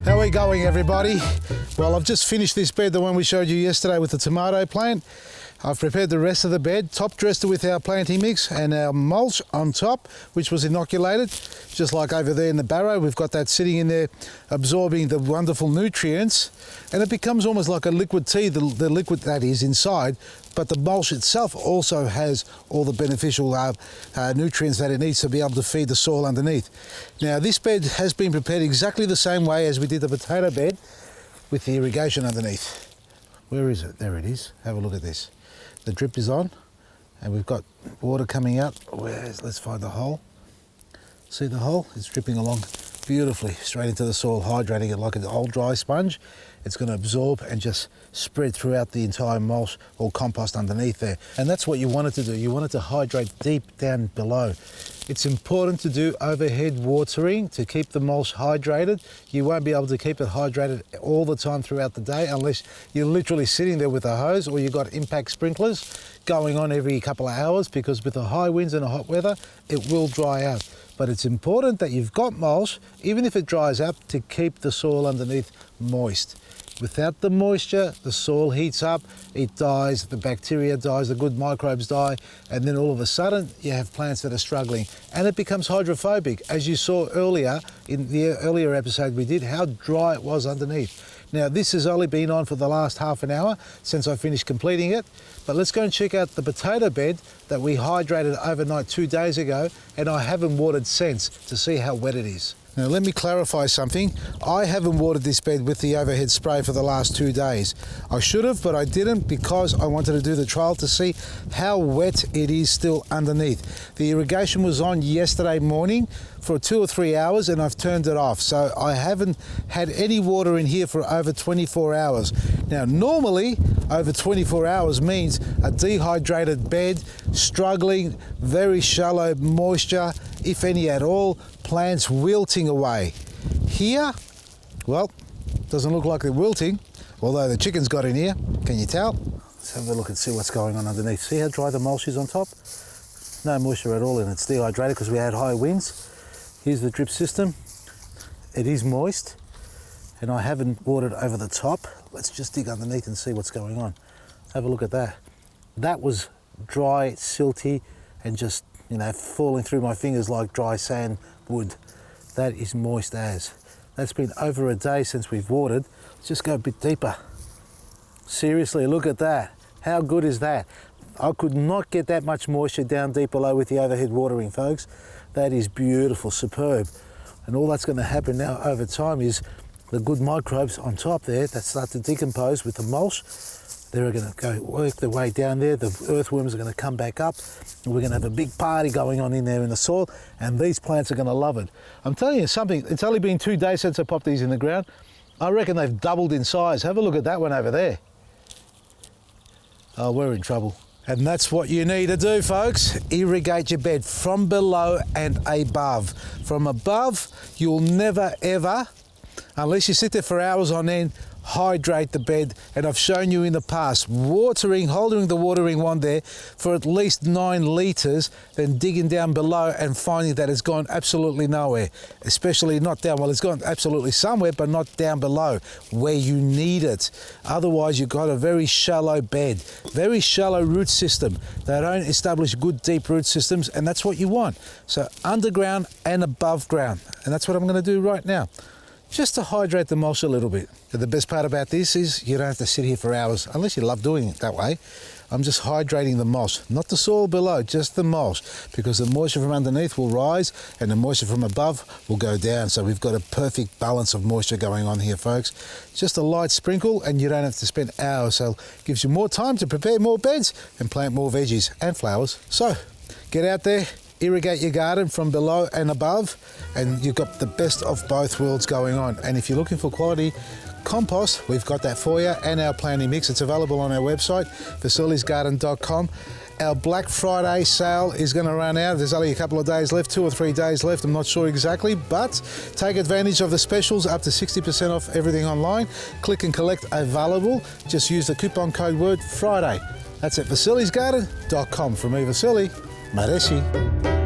How are we going, everybody? Well, I've just finished this bed, the one we showed you yesterday with the tomato plant. I've prepared the rest of the bed, top dressed it with our planting mix and our mulch on top, which was inoculated. Just like over there in the barrow, we've got that sitting in there absorbing the wonderful nutrients, and it becomes almost like a liquid tea, the liquid that is inside, but the mulch itself also has all the beneficial nutrients that it needs to be able to feed the soil underneath. Now, this bed has been prepared exactly the same way as we did the potato bed with the irrigation underneath. Where is it? There it is. Have a look at this. The drip is on and we've got water coming out. Let's find the hole. See the hole? It's dripping along beautifully straight into the soil, hydrating it like an old dry sponge. It's going to absorb and just spread throughout the entire mulch or compost underneath there. And that's what you want it to do. You want it to hydrate deep down below. It's important to do overhead watering to keep the mulch hydrated. You won't be able to keep it hydrated all the time throughout the day unless you're literally sitting there with a hose or you've got impact sprinklers going on every couple of hours, because with the high winds and the hot weather, it will dry out. But it's important that you've got mulch, even if it dries out, to keep the soil underneath moist. Without the moisture, the soil heats up, it dies, the bacteria dies, the good microbes die, and then all of a sudden you have plants that are struggling and it becomes hydrophobic. As you saw earlier, in the earlier episode we did, how dry it was underneath. Now, this has only been on for the last half an hour since I finished completing it, but let's go and check out the potato bed that we hydrated overnight 2 days ago, and I haven't watered since to see how wet it is. Now, let me clarify something. I haven't watered this bed with the overhead spray for the last 2 days. I should have, but I didn't because I wanted to do the trial to see how wet it is still underneath. The irrigation was on yesterday morning for 2 or 3 hours and I've turned it off. So I haven't had any water in here for over 24 hours. Now, normally over 24 hours means a dehydrated bed, struggling, very shallow moisture, if any at all, plants wilting away. Here, well, doesn't look like they're wilting, although the chickens got in here. Can you tell? Let's have a look and see what's going on underneath. See how dry the mulch is on top? No moisture at all, and it's dehydrated because we had high winds. Here's the drip system. It is moist, and I haven't watered over the top. Let's just dig underneath and see what's going on. Have a look at that. That was dry, silty, and just, falling through my fingers like dry sand would. That is moist as. That's been over a day since we've watered. Let's just go a bit deeper. Seriously, look at that. How good is that? I could not get that much moisture down deep below with the overhead watering, folks. That is beautiful, superb. And all that's going to happen now over time is the good microbes on top there that start to decompose with the mulch, they're going to go work their way down there. The earthworms are going to come back up, and we're going to have a big party going on in there in the soil, and these plants are going to love it. I'm telling you something, it's only been 2 days since I popped these in the ground. I reckon they've doubled in size. Have a look at that one over there. Oh, we're in trouble. And that's what you need to do, folks. Irrigate your bed from below and above. From above, you'll never ever, unless you sit there for hours on end, hydrate the bed. And I've shown you in the past, holding the watering wand there for at least 9 litres, then digging down below and finding that it's gone absolutely nowhere. Especially not down, well, it's gone absolutely somewhere, but not down below where you need it. Otherwise, you've got a very shallow bed, very shallow root system. They don't establish good deep root systems, and that's what you want. So underground and above ground. And that's what I'm going to do right now, just to hydrate the mulch a little bit. The best part about this is you don't have to sit here for hours, unless you love doing it that way. I'm just hydrating the mulch, not the soil below, just the mulch, because the moisture from underneath will rise and the moisture from above will go down. So we've got a perfect balance of moisture going on here, folks. Just a light sprinkle and you don't have to spend hours. So it gives you more time to prepare more beds and plant more veggies and flowers. So get out there, irrigate your garden from below and above, and you've got the best of both worlds going on. And if you're looking for quality compost, we've got that for you, and our planting mix. It's available on our website, vasilisgarden.com. Our Black Friday sale is going to run out. There's only a couple of days left, 2 or 3 days left, I'm not sure exactly, but take advantage of the specials, up to 60% off everything online. Click and collect available. Just use the coupon code word Friday. That's at vasilisgarden.com. From me, Vasili, Mareshi.